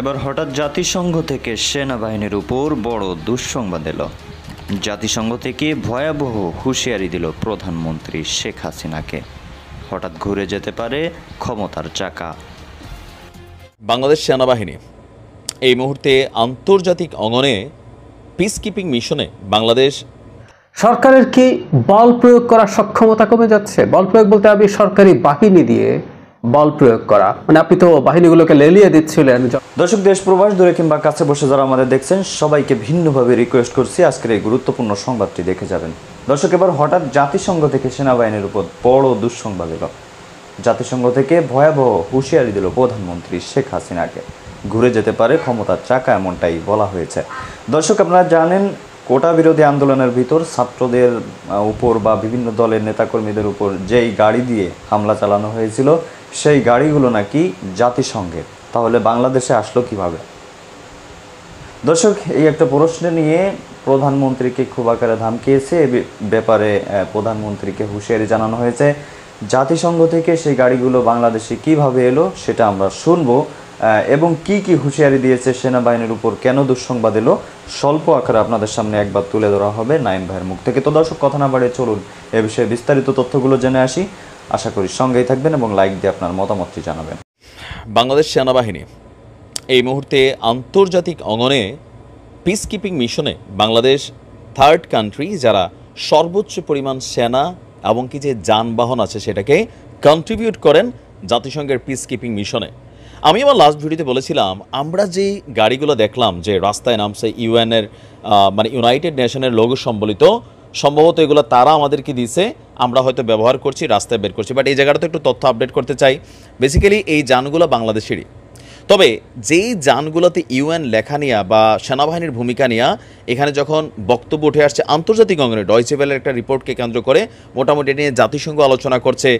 এবার হঠাৎ জাতিসংঘ থেকে সেনাবাহিনীর উপর বড় দুঃসংবাদ এলো। জাতিসংঘ থেকে ভয়াবহ হুঁশিয়ারি দিল প্রধানমন্ত্রী শেখ হাসিনাকে। হঠাৎ ঘুরে যেতে পারে ক্ষমতার চাকা। বাংলাদেশ সেনাবাহিনী এই মুহূর্তে আন্তর্জাতিক অঙ্গনে পিসকিপিং মিশনে বাংলাদেশ সরকারের কি বল প্রয়োগ করার সক্ষমতা কমে যাচ্ছে? বল প্রয়োগ বলতে আমি সরকারি বাহিনী দিয়ে বল প্রয়োগ করা, মানে আপনি তো বাহিনীগুলোকে লেলিয়ে দিচ্ছিলেন। দর্শক, দেশ প্রবাস দূরে কিংবা কাছে বসে যারা আমাদের দেখছেন সবাইকে ভিন্নভাবে রিকোয়েস্ট করছি আজকের এই গুরুত্বপূর্ণ সংবাদটি দেখে যাবেন। দর্শক, এবার হঠাৎ জাতিসংঘ থেকে সেনাবাহিনীর উপর বড় দুঃসংবাদ এলো। জাতিসংঘ থেকে ভয়াবহ হুঁশিয়ারি দিল প্রধানমন্ত্রী শেখ হাসিনাকে। ঘুরে যেতে পারে ক্ষমতার চাকা, এমনটাই বলা হয়েছে। দর্শক, আপনারা জানেন কোটা বিরোধী আন্দোলনের ভিতর ছাত্রদের উপর বা বিভিন্ন দলের নেতাকর্মীদের উপর যেই গাড়ি দিয়ে হামলা চালানো হয়েছিল সেই গাড়িগুলো নাকি জাতিসংঘের। তাহলে বাংলাদেশে আসলো কিভাবে? দর্শক, এই একটা প্রশ্ন নিয়ে প্রধানমন্ত্রীকে খুব আকারে ধমকিয়েছে। এ ব্যাপারে প্রধানমন্ত্রীকে হুঁশিয়ারি জানানো হয়েছে। জাতিসংঘ থেকে সেই গাড়িগুলো বাংলাদেশে কিভাবে এলো সেটা আমরা শুনবো, এবং কি কি হুঁশিয়ারি দিয়েছে সেনাবাহিনীর উপর, কেন দুঃসংবাদ এলো স্বল্প আকারে আপনাদের সামনে একবার তুলে ধরা হবে নাইম ভাইয়ের মুখ থেকে। তো দর্শক, কথা না বাড়িয়ে চলুন এ বিষয়ে বিস্তারিত তথ্যগুলো জেনে আসি। আশা করি সঙ্গেই থাকবেন এবং লাইক দিয়ে আপনার মতামতটি জানাবেন। বাংলাদেশ সেনাবাহিনী এই মুহূর্তে আন্তর্জাতিক অঙ্গনে পিসকিপিং মিশনে বাংলাদেশ থার্ড কান্ট্রি যারা সর্বোচ্চ পরিমাণ সেনা এবং কি যে যানবাহন আছে সেটাকে কন্ট্রিবিউট করেন জাতিসংঘের পিসকিপিং মিশনে। আমি আমার লাস্ট ভিডিওতে বলেছিলাম আমরা যে গাড়িগুলো দেখলাম যে রাস্তায় নামছে ইউএনের মানে ইউনাইটেড নেশনের লোগো সম্বলিত, সম্ভবত এগুলো তারা আমাদেরকে দিয়েছে, আমরা হয়তো ব্যবহার করছি, রাস্তায় বের করছি। বাট এই জায়গাটাতে একটু তথ্য আপডেট করতে চাই। বেসিক্যালি এই যানগুলো বাংলাদেশেরই, তবে যেই যানগুলোতে ইউএন লেখা নিয়ে বা সেনাবাহিনীর ভূমিকা নিয়ে এখানে যখন বক্তব্য উঠে আসছে আন্তর্জাতিক অঙ্গনে, ডয়চে ভেলের একটা রিপোর্টকে কেন্দ্র করে মোটামুটি নিয়ে জাতিসংঘ আলোচনা করছে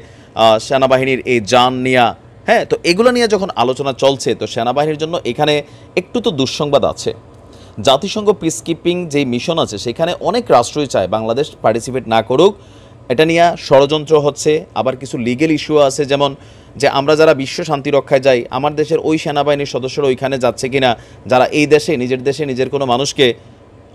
সেনাবাহিনীর এই যান নিয়ে। হ্যাঁ, তো এগুলো নিয়ে যখন আলোচনা চলছে তো সেনাবাহিনীর জন্য এখানে একটু তো দুঃসংবাদ আছে। জাতিসংঘ পিসকিপিং যে মিশন আছে সেখানে অনেক রাষ্ট্রই চায় বাংলাদেশ পার্টিসিপেট না করুক। এটা নিয়ে ষড়যন্ত্র হচ্ছে, আবার কিছু লিগেল ইস্যু আছে, যেমন যে আমরা যারা বিশ্ব শান্তি রক্ষায় যাই আমার দেশের ওই সেনাবাহিনীর সদস্যরা ওইখানে যাচ্ছে কিনা যারা এই দেশে নিজের কোনো মানুষকে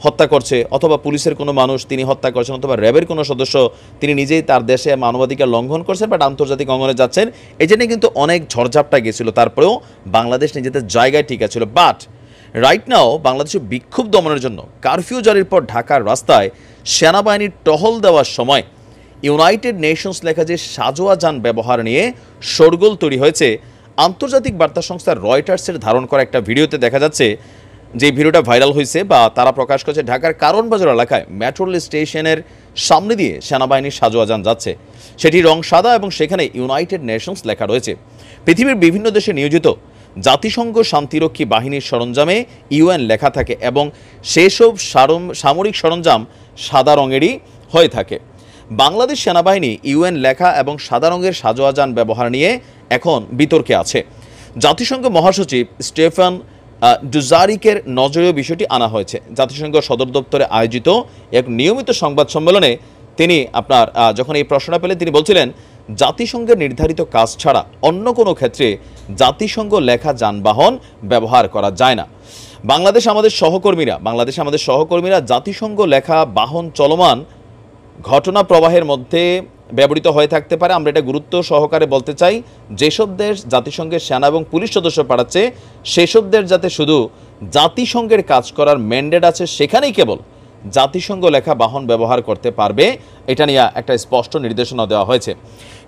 হত্যা করছে, অথবা পুলিশের কোনো মানুষ তিনি হত্যা করছেন, অথবা র্যাবের কোনো সদস্য তিনি নিজেই তার দেশে মানবাধিকার লঙ্ঘন করছেন বাট আন্তর্জাতিক অঙ্গনে যাচ্ছেন। এই জন্য কিন্তু অনেক ঝড়ঝাপটা গেছিল, তারপরেও বাংলাদেশ নিজেদের জায়গায় ঠিক আছে। বাট রাইট নাও বাংলাদেশের বিক্ষোভ দমনের জন্য কারফিউ জারির পর ঢাকার রাস্তায় সেনাবাহিনীর টহল দেওয়ার সময় ইউনাইটেড নেশনস লেখা যে সাজোয়া যান ব্যবহার নিয়ে শোরগোল তৈরি হয়েছে। আন্তর্জাতিক বার্তা সংস্থা রয়টার্সের ধারণ করা একটা ভিডিওতে দেখা যাচ্ছে, যে ভিডিওটা ভাইরাল হয়েছে বা তারা প্রকাশ করেছে, ঢাকার কারণ বাজার এলাকায় মেট্রো রেল স্টেশনের সামনে দিয়ে সেনাবাহিনীর সাজোয়া যান যাচ্ছে। সেটি রং সাদা এবং সেখানে ইউনাইটেড নেশনস লেখা রয়েছে। পৃথিবীর বিভিন্ন দেশে নিয়োজিত জাতিসংঘ শান্তিরক্ষী বাহিনীর সরঞ্জামে ইউএন লেখা থাকে এবং সেসব সামরিক সরঞ্জাম সাদা রঙেরই হয়ে থাকে। বাংলাদেশ সেনাবাহিনী ইউএন লেখা এবং সাদা রঙের সাজোয়া যান ব্যবহার নিয়ে এখন বিতর্কে আছে। জাতিসংঘ মহাসচিব স্টেফান ডুজারিকের নজরেও বিষয়টি আনা হয়েছে। জাতিসংঘ সদর দপ্তরে আয়োজিত এক নিয়মিত সংবাদ সম্মেলনে তিনি যখন এই প্রশ্নটা পেলেন তিনি বলছিলেন, জাতিসংঘের নির্ধারিত কাজ ছাড়া অন্য কোনো ক্ষেত্রে জাতিসংঘ লেখা যানবাহন ব্যবহার করা যায় না। বাংলাদেশে আমাদের সহকর্মীরা জাতিসংঘ লেখা বাহন চলমান ঘটনা প্রবাহের মধ্যে ব্যবহৃত হয়ে থাকতে পারে। আমরা এটা গুরুত্ব সহকারে বলতে চাই, যেসব দেশ জাতিসংঘের সেনা এবং পুলিশ সদস্য পাঠাচ্ছে সেসব দেশ যাতে শুধু জাতিসংঘের কাজ করার ম্যান্ডেট আছে সেখানেই কেবল জাতিসংঘ লেখা বাহন ব্যবহার করতে পারবে, এটা নিয়ে একটা স্পষ্ট নির্দেশনা দেওয়া হয়েছে।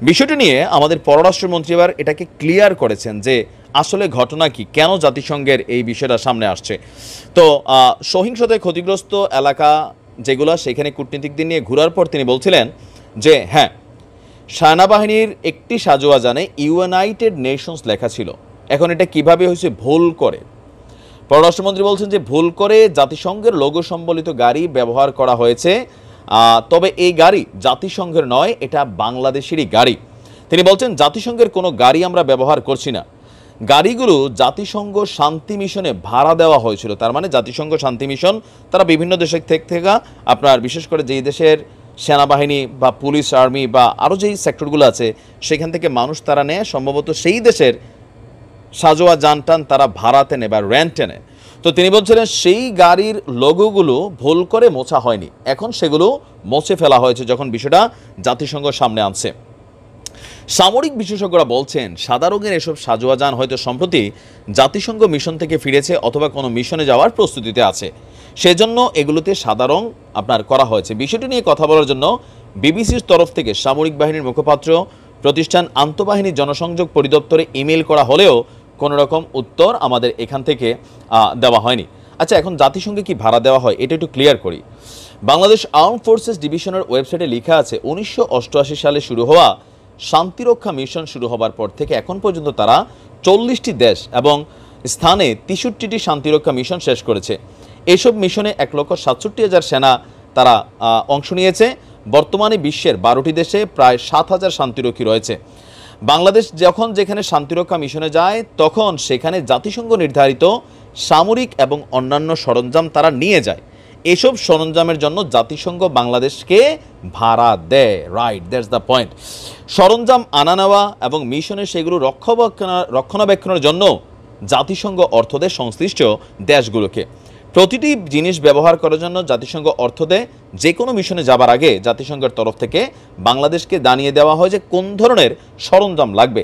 বিষয়টি নিয়ে আমাদের পররাষ্ট্রমন্ত্রী এবার এটাকে ক্লিয়ার করেছেন যে আসলে ঘটনা কি, কেন জাতিসংঘের এই বিষয়টা সামনে আসছে। তো সহিংসতায় ক্ষতিগ্রস্ত এলাকা যেগুলো সেখানে কূটনীতিকদের নিয়ে ঘোরার পর তিনি বলছিলেন যে হ্যাঁ, সেনাবাহিনীর একটি সাজোয়া যানে ইউনাইটেড নেশনস লেখা ছিল। এখন এটা কিভাবে হয়েছে? ভুল করে। পররাষ্ট্রমন্ত্রী বলছেন যে ভুল করে জাতিসংঘের লোগো সম্বলিত গাড়ি ব্যবহার করা হয়েছে, তবে এই গাড়ি জাতিসংঘের নয়, এটা বাংলাদেশেরই গাড়ি। তিনি বলছেন জাতিসংঘের কোনো গাড়ি আমরা ব্যবহার করছি না, গাড়িগুলো জাতিসংঘ শান্তি মিশনে ভাড়া দেওয়া হয়েছিল। তার মানে জাতিসংঘ শান্তি মিশন তারা বিভিন্ন দেশের থেকে বিশেষ করে যেই দেশের সেনাবাহিনী বা পুলিশ আর্মি বা আরও যেই সেক্টরগুলো আছে সেখান থেকে মানুষ তারা নেয়, সম্ভবত সেই দেশের সাজোয়া যানটান তারা ভাড়াতে নেয় বা রেন্টে নেয়। তো তিনি বলছিলেন সেই গাড়ির লোগোগুলো ভুল করে মোছা হয়নি, এখন সেগুলো মুছে ফেলা হয়েছে যখন বিষয়টা জাতিসংঘ সামনে আনছে। সামরিক বিশেষজ্ঞরা বলছেন সাদা রঙের এসব সাজোয়া যান হয়তো সম্প্রতি জাতিসংঘ মিশন থেকে ফিরেছে অথবা কোনো মিশনে যাওয়ার প্রস্তুতিতে আছে, সেজন্য এগুলোতে সাদা রং আপনার করা হয়েছে। বিষয়টি নিয়ে কথা বলার জন্য বিবিসির তরফ থেকে সামরিক বাহিনীর মুখপাত্র প্রতিষ্ঠান আন্তঃবাহিনী জনসংযোগ পরিদপ্তরে ইমেল করা হলেও কোনো রকম উত্তর আমাদের এখান থেকে দেওয়া হয়নি। আচ্ছা, এখন জাতিসংঘে কি ভাড়া দেওয়া হয় এটা একটু ক্লিয়ার করি। বাংলাদেশ আর্ম ফোর্সেস ডিভিশনের ওয়েবসাইটে লেখা আছে 1988 সালে শুরু হওয়া শান্তিরক্ষা মিশন শুরু হবার পর থেকে এখন পর্যন্ত তারা 40টি দেশ এবং স্থানে 63টি শান্তিরক্ষা মিশন শেষ করেছে। এসব মিশনে 1,67,000 সেনা তারা অংশ নিয়েছে। বর্তমানে বিশ্বের 12টি দেশে প্রায় 7,000 শান্তিরক্ষী রয়েছে। বাংলাদেশ যখন যেখানে শান্তিরক্ষা মিশনে যায় তখন সেখানে জাতিসংঘ নির্ধারিত সামরিক এবং অন্যান্য সরঞ্জাম তারা নিয়ে যায়। এসব সরঞ্জামের জন্য জাতিসংঘ বাংলাদেশকে ভাড়া দেয়। Right, that's the point. সরঞ্জাম আনা নেওয়া এবং মিশনে সেগুলো রক্ষণাবেক্ষণের জন্য জাতিসংঘ অর্থ দেয় সংশ্লিষ্ট দেশগুলোকে। প্রতিটি জিনিস ব্যবহার করার জন্য জাতিসংঘ অর্থ দেয়। যে কোনো মিশনে যাবার আগে জাতিসংঘের তরফ থেকে বাংলাদেশকে জানিয়ে দেওয়া হয় যে কোন ধরনের সরঞ্জাম লাগবে,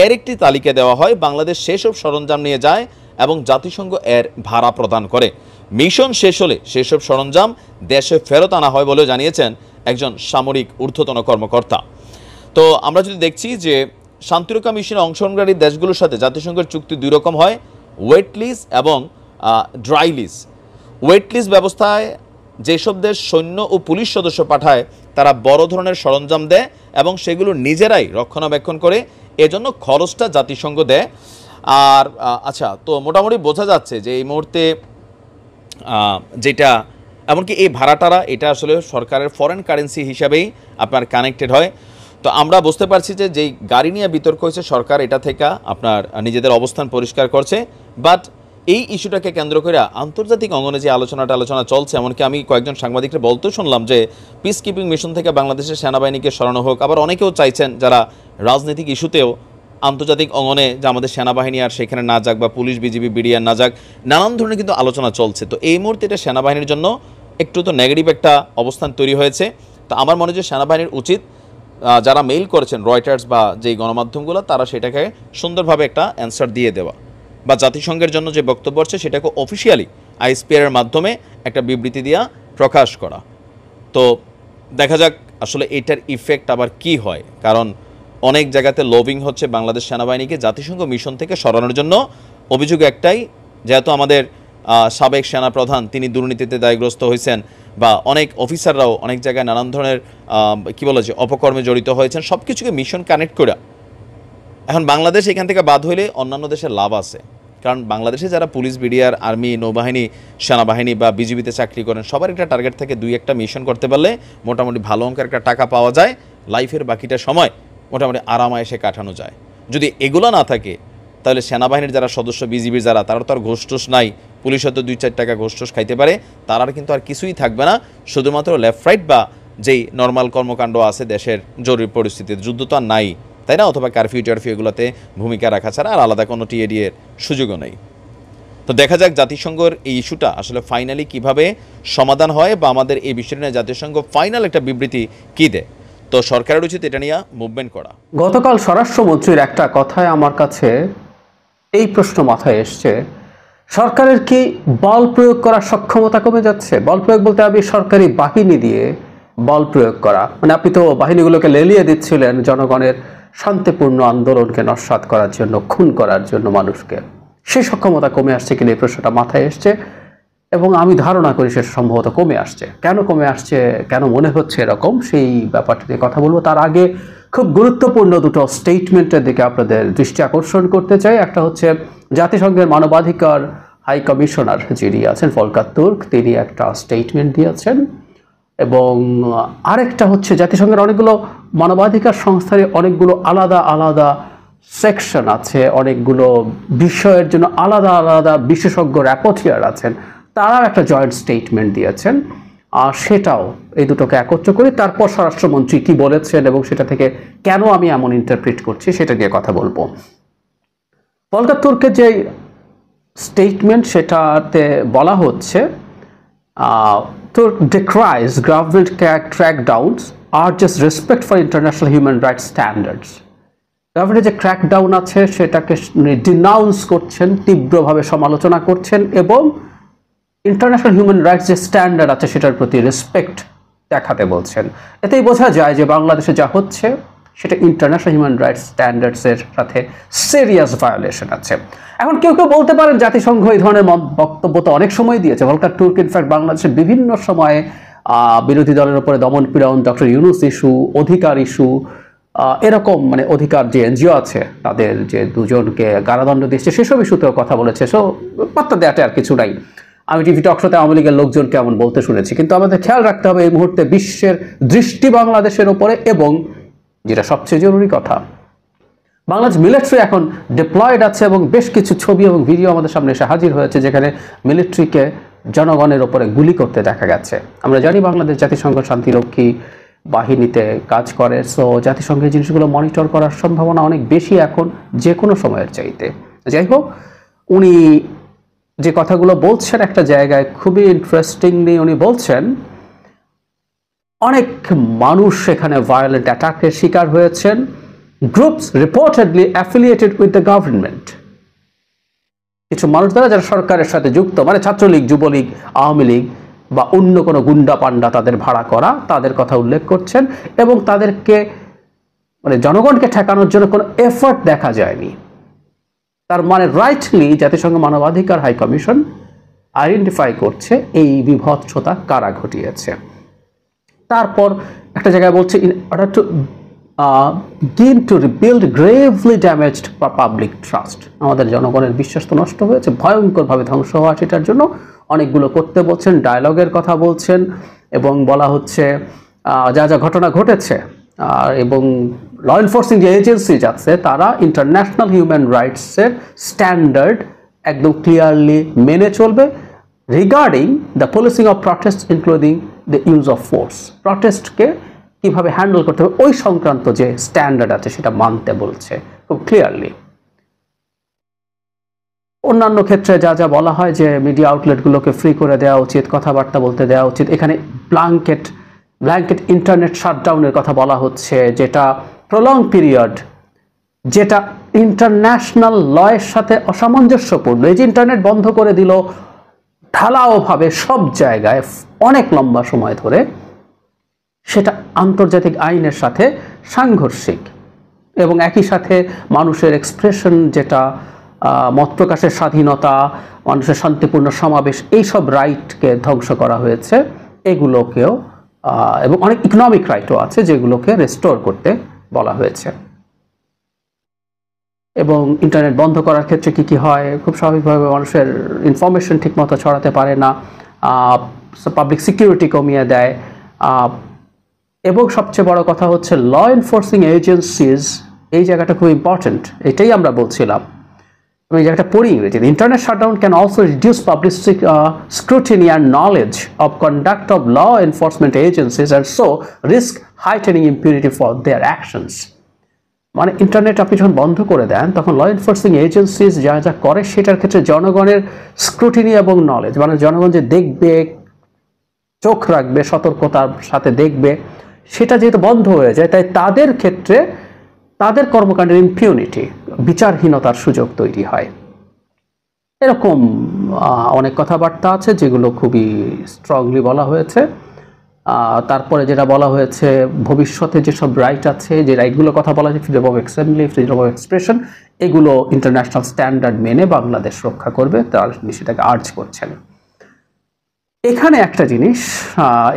এর একটি তালিকা দেওয়া হয়। বাংলাদেশ সেসব সরঞ্জাম নিয়ে যায় এবং জাতিসংঘ এর ভাড়া প্রদান করে। মিশন শেষ হলে সেসব সরঞ্জাম দেশে ফেরত আনা হয় বলেও জানিয়েছেন একজন সামরিক ঊর্ধ্বতন কর্মকর্তা। তো আমরা যদি দেখছি যে শান্তিরক্ষা মিশনে অংশগ্রহণকারী দেশগুলোর সাথে জাতিসংঘের চুক্তি দুই রকম হয়, ওয়েট লিজ এবং ড্রাই লিজ। ওয়েট লিজ ব্যবস্থায় যেসব দেশ সৈন্য ও পুলিশ সদস্য পাঠায় তারা বড় ধরনের সরঞ্জাম দেয় এবং সেগুলো নিজেরাই রক্ষণাবেক্ষণ করে, এজন্য খরচটা জাতিসংঘ দেয়। আর আচ্ছা, তো মোটামুটি বোঝা যাচ্ছে যে এই মুহূর্তে যেটা এমনকি এই ভাড়াটারা এটা আসলে সরকারের ফরেন কারেন্সি হিসাবেই আপনার কানেক্টেড হয়। তো আমরা বুঝতে পারছি যে যেই গাড়ি নিয়ে বিতর্ক হয়েছে সরকার এটা থেকে আপনার নিজেদের অবস্থান পরিষ্কার করছে। বাট এই ইস্যুটাকে কেন্দ্র করে আন্তর্জাতিক অঙ্গনে যে আলোচনা চলছে, এমনকি আমি কয়েকজন সাংবাদিকরা বলতেও শুনলাম যে পিস কিপিং মিশন থেকে বাংলাদেশের সেনাবাহিনীকে সরানো হোক। আবার অনেকেও চাইছেন যারা রাজনৈতিক ইস্যুতেও আন্তর্জাতিক অঙ্গনে যে আমাদের সেনাবাহিনী আর সেখানে না যাক বা পুলিশ বিজিবি বিডিআর না যাক, নানান ধরনের কিন্তু আলোচনা চলছে। তো এই মুহূর্তে এটা সেনাবাহিনীর জন্য একটু তো নেগেটিভ একটা অবস্থান তৈরি হয়েছে। তো আমার মনে হয় যে সেনাবাহিনীর উচিত যারা মেইল করেছেন রয়টার্স বা যেই গণমাধ্যমগুলো তারা সেটাকে সুন্দরভাবে একটা অ্যান্সার দিয়ে দেওয়া বা জাতিসংঘের জন্য যে বক্তব্য আছে সেটাকে অফিসিয়ালি আইএসপিআর মাধ্যমে একটা বিবৃতি দেওয়া প্রকাশ করা। তো দেখা যাক আসলে এটার ইফেক্ট আবার কি হয়, কারণ অনেক জায়গাতে লবিং হচ্ছে বাংলাদেশ সেনাবাহিনীকে জাতিসংঘ মিশন থেকে সরানোর জন্য। অভিযোগ একটাই, যেহেতু আমাদের সাবেক সেনাপ্রধান তিনি দুর্নীতিতে দায়গ্রস্ত হয়েছেন বা অনেক অফিসাররাও অনেক জায়গায় নানান ধরনের কী বলা যায় অপকর্মে জড়িত হয়েছেন, সব কিছুকে মিশন কানেক্ট করে এখন বাংলাদেশ এখান থেকে বাদ হইলে অন্যান্য দেশের লাভ আছে। কারণ বাংলাদেশে যারা পুলিশ বিডিআর আর্মি নৌবাহিনী সেনাবাহিনী বা বিজিবিতে চাকরি করেন সবার একটা টার্গেট থেকে 2-1টা মিশন করতে পারলে মোটামুটি ভালো অঙ্কের একটা টাকা পাওয়া যায়, লাইফের বাকিটা সময় মোটামুটি আরামায়েসে কাটানো যায়। যদি এগুলো না থাকে তাহলে সেনাবাহিনীর যারা সদস্য বিজিবির যারা তারা তো আর ঘোষটোস নাই, পুলিশ হয়তো 2-4 টাকা ঘোষটোস খাইতে পারে, তারা কিন্তু আর কিছুই থাকবে না, শুধুমাত্র লেফট রাইট বা যেই নর্মাল কর্মকাণ্ড আছে দেশের জরুরি পরিস্থিতিতে, যুদ্ধ তো আর নাই তাই না, অথবা কারফিউ টারফিউ এগুলোতে ভূমিকা রাখা ছাড়া আর আলাদা কোনো টিএডিএর সুযোগও নেই। তো দেখা যাক জাতিসংঘের এই ইস্যুটা আসলে ফাইনালি কিভাবে সমাধান হয় বা আমাদের এই বিষয়টা নিয়ে জাতিসংঘ ফাইনাল একটা বিবৃতি কী দেয়। তো সরকারের উচিত এটা নিয়ে মুভমেন্ট করা। গতকাল স্বরাষ্ট্রমন্ত্রীর একটা কথায় আমার কাছে এই প্রশ্ন মাথায় এসছে, সরকারের কি বল প্রয়োগ করার সক্ষমতা কমে যাচ্ছে? বল প্রয়োগ বলতে আমি সরকারি বাহিনী দিয়ে বল প্রয়োগ করা, মানে আপনি তো বাহিনীগুলোকে লেলিয়ে দিচ্ছিলেন জনগণের শান্তিপূর্ণ আন্দোলনকে নস্যাৎ করার জন্য, খুন করার জন্য মানুষকে। সেই সক্ষমতা কমে আসছে কিনা এই প্রশ্নটা মাথায় এসছে এবং আমি ধারণা করি সে সম্ভবত কমে আসছে। কেন কমে আসছে, কেন মনে হচ্ছে এরকম, সেই ব্যাপারটা নিয়ে কথা বলবো। তার আগে খুব গুরুত্বপূর্ণ দুটো স্টেটমেন্টের দিকে আপনাদের দৃষ্টি আকর্ষণ করতে চাই। একটা হচ্ছে জাতিসংঘের মানবাধিকার হাই কমিশনার যিনি আছেন ফলকার তুর্ক, তিনি একটা স্টেটমেন্ট দিয়েছেন, এবং আরেকটা হচ্ছে জাতিসংঘের অনেকগুলো মানবাধিকার সংস্থার অনেকগুলো আলাদা আলাদা সেকশন আছে, অনেকগুলো বিষয়ের জন্য আলাদা আলাদা বিশেষজ্ঞ র্যাপোর্টিয়ার আছেন, তারাও একটা জয়েন্ট স্টেটমেন্ট দিয়েছেন। আর সেটাও এই দুটোকে একত্র করে তারপর স্বরাষ্ট্রমন্ত্রী কি বলেছেন এবং সেটা থেকে কেন আমি এমন ইন্টারপ্রিট করছি সেটা নিয়ে কথা বলবো। ভলকার তুর্কের যে স্টেটমেন্ট সেটাতে বলা হচ্ছে Turk decries government crackdowns are just respect for international human rights standards. গভর্নমেন্টের যে ক্র্যাকডাউন আছে সেটাকে ডিনাউন্স করছেন, তীব্রভাবে সমালোচনা করছেন এবং ইন্টারন্যাশনাল হিউম্যান রাইটস যে স্ট্যান্ডার্ড আছে সেটার প্রতি রেসপেক্ট দেখাতে বলছেন। এতেই বোঝা যায় যে বাংলাদেশে যা হচ্ছে সেটা ইন্টারন্যাশনাল হিউম্যান রাইটস স্ট্যান্ডার্ডসের সাথে সিরিয়াস ভায়োলেশন আছে। এখন কেউ কেউ বলতে পারেন জাতিসংঘ এই ধরনের বক্তব্য তো অনেক সময় দিয়েছে। ভলকার তুর্ক ইনফ্যাক্ট বাংলাদেশের বিভিন্ন সময়ে বিরোধী দলের উপরে দমন পীড়ন, ডক্টর ইউনুস ইস্যু, অধিকার ইস্যু, এরকম মানে অধিকার যে এনজিও আছে তাদের যে দুজনকে কারাদণ্ড দিচ্ছে সেসব ইস্যুতেও কথা বলেছে। সো পাত্তা দেওয়াটা আর কিছু নাই। আমি টিভি টক শোতে আওয়ামী লীগের লোকজন কেমন বলতে শুনেছি, কিন্তু আমাদের খেয়াল রাখতে হবে এই মুহূর্তে বিশ্বের দৃষ্টি বাংলাদেশের ওপরে, এবং যেটা সবচেয়ে জরুরি কথা, বাংলাদেশ মিলিটারি এখন ডিপ্লয়েড আছে এবং বেশ কিছু ছবি এবং ভিডিও আমাদের সামনে এসে হাজির হয়েছে যেখানে মিলিটারিকে জনগণের ওপরে গুলি করতে দেখা গেছে। আমরা জানি বাংলাদেশ জাতিসংঘ শান্তিরক্ষী বাহিনীতে কাজ করে, সো জাতিসংঘের জিনিসগুলো মনিটর করার সম্ভাবনা অনেক বেশি এখন যে কোনো সময়ের চাইতে। যাই হোক, উনি যে কথাগুলো বলছেন একটা জায়গায় খুবই ইন্টারেস্টিংলি উনি বলছেন অনেক মানুষ সেখানে ভায়োলেন্ট অ্যাটাকের শিকার হয়েছেন, groups reportedly affiliated with the government. কিছু মানুষ দ্বারা যারা সরকারের সাথে যুক্ত, মানে ছাত্রলীগ, যুবলীগ, আওয়ামী লীগ বা অন্য কোনো গুন্ডা পান্ডা তাদের ভাড়া করা, তাদের কথা উল্লেখ করছেন এবং তাদেরকে মানে জনগণকে ঠেকানোর জন্য কোনো এফর্ট দেখা যায়নি। তার মানে রাইটলি জাতিসংঘ মানবাধিকার হাই কমিশন আইডেন্টিফাই করছে এই বিভৎসতা কারা ঘটিয়েছে। তারপর একটা জায়গায় বলছে in order to begin to rebuild gravely damaged public trust, আমাদের জনগণের বিশ্বাস তো নষ্ট হয়েছে, ভয়ঙ্করভাবে ধ্বংস হওয়া, সেটার জন্য অনেকগুলো করতে বলছেন, ডায়ালগের কথা বলছেন এবং বলা হচ্ছে যা যা ঘটনা ঘটেছে এবং ল এনফোর্সিং যে এজেন্সিজ আছে তারা ইন্টারন্যাশনাল হিউম্যান রাইটসের স্ট্যান্ডার্ড একদম ক্লিয়ারলি মেনে চলবে regarding the policing of protest including the use of force. প্রটেস্টকে কীভাবে হ্যান্ডেল করতে হবে ওই সংক্রান্ত যে স্ট্যান্ডার্ড আছে সেটা মানতে বলছে খুব ক্লিয়ারলি। অন্যান্য ক্ষেত্রে যা যা বলা হয় যে মিডিয়া আউটলেটগুলোকে ফ্রি করে দেওয়া উচিত, কথাবার্তা বলতে দেওয়া উচিত, এখানে ব্ল্যাঙ্কেট ইন্টারনেট শাটডাউনের কথা বলা হচ্ছে যেটা প্রলং পিরিয়ড, যেটা ইন্টারন্যাশনাল লয়ের সাথে অসামঞ্জস্যপূর্ণ। এই যে ইন্টারনেট বন্ধ করে দিল ঢালাওভাবে সব জায়গায় অনেক লম্বা সময় ধরে, সেটা আন্তর্জাতিক আইনের সাথে সাংঘর্ষিক এবং একই সাথে মানুষের এক্সপ্রেশন, যেটা মত প্রকাশের স্বাধীনতা, মানুষের শান্তিপূর্ণ সমাবেশ, এইসব রাইটকে ধ্বংস করা হয়েছে। এগুলোকেও এবং অনেক ইকোনমিক রাইটও আছে যেগুলোকে রেস্টোর করতে বলা হয়েছে। এবং ইন্টারনেট বন্ধ করার ক্ষেত্রে কি কি হয়, খুব স্বাভাবিকভাবে মানুষের ইনফরমেশন ঠিকমতো ছড়াতে পারে না, পাবলিক সিকিউরিটি কমিয়ে দেয়, এবং সবচেয়ে বড় কথা হচ্ছে ল এনফোর্সিং এজেন্সিজ, এই জায়গাটা খুব ইম্পর্টেন্ট, এটাই আমরা বলছিলাম। আমি এই জায়গাটা পড়ি ইংরেজিতে। Internet shutdown can also reduce public scrutiny and knowledge of conduct of law enforcement agencies and so risk heightening impunity for their actions. মানে ইন্টারনেট আপনি যখন বন্ধ করে দেন তখন ল এনফোর্সিং এজেন্সিজ যা যা করে সেটার ক্ষেত্রে জনগণের স্ক্রুটিনি এবং নলেজ, মানে জনগণ যে দেখবে, চোখ রাখবে, সতর্কতার সাথে দেখবে, সেটা যেহেতু বন্ধ হয়ে যায় তাই তাদের ক্ষেত্রে তাদের কর্মকাণ্ডের ইম্পিউনিটি, বিচারহীনতার সুযোগ তৈরি হয়। এরকম অনেক কথাবার্তা আছে যেগুলো খুবই স্ট্রংলি বলা হয়েছে। তারপরে যেটা বলা হয়েছে ভবিষ্যতে যেসব রাইট আছে, যে রাইটগুলোর কথা বলা হয়েছে, freedom of assembly, freedom of expression, এগুলো ইন্টারন্যাশনাল স্ট্যান্ডার্ড মেনে বাংলাদেশ রক্ষা করবে, তারা সেটাকে আর্জ করছেন। এখানে একটা জিনিস,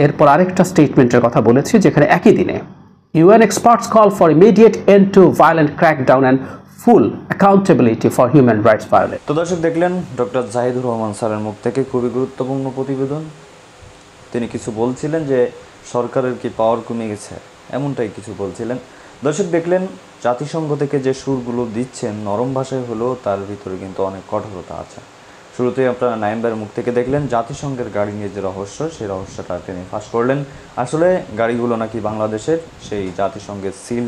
এরপর আরেকটা স্টেটমেন্টের কথা বলেছি যেখানে একই দিনে UN experts call for immediate end to violent crackdown and full accountability for human rights violations. তো দর্শক দেখলেন ডক্টর জাহিদুর রহমান স্যারের মুখ থেকে খুবই গুরুত্বপূর্ণ প্রতিবেদন। তিনি কিছু বলছিলেন যে সরকারের কি পাওয়ার কমে গেছে, এমনটাই কিছু বলছিলেন। দর্শক দেখলেন জাতিসংঘ থেকে যে সুরগুলো দিচ্ছেন নরম ভাষায় হলেও তার ভিতরে কিন্তু অনেক কঠোরতা আছে। শুরুতেই আপনারা নাইমবার মুখ থেকে দেখলেন জাতিসংঘের গাড়ি নিয়ে যে রহস্য, সেই রহস্যটা তিনি ফাঁস করলেন। আসলে গাড়িগুলো নাকি বাংলাদেশের, সেই জাতিসংঘের সিল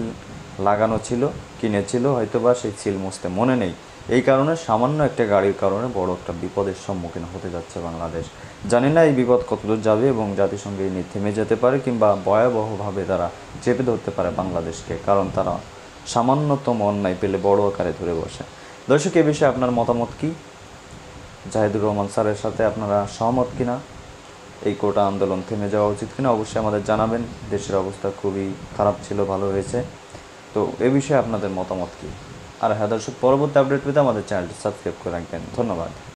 লাগানো ছিল, কিনেছিল, হয়তোবা সেই সিল মুছতে মনে নেই, এই কারণে সামান্য একটা গাড়ির কারণে বড় একটা বিপদের সম্মুখীন হতে যাচ্ছে বাংলাদেশ। জানি না এই বিপদ কতদূর যাবে এবং জাতিসংঘ এই নিয়ে থেমে যেতে পারে কিংবা ভয়াবহভাবে তারা চেপে ধরতে পারে বাংলাদেশকে, কারণ তারা সামান্যতম অন্যায় পেলে বড় আকারে ধরে বসে। দর্শক, এ বিষয়ে আপনার মতামত কি? জাহিদুর রহমান স্যারের সাথে আপনারা সহমত কিনা? এই কোটা আন্দোলন থেমে যাওয়া উচিত কিনা অবশ্যই আমাদের জানাবেন। দেশের অবস্থা খুবই খারাপ ছিল, ভালো হয়েছে। তো এ বিষয়ে আপনাদের মতামত কি? আর হ্যাঁ দর্শক, পরবর্তী আপডেট পেতে আমাদের চ্যানেলটি সাবস্ক্রাইব করে রাখবেন। ধন্যবাদ।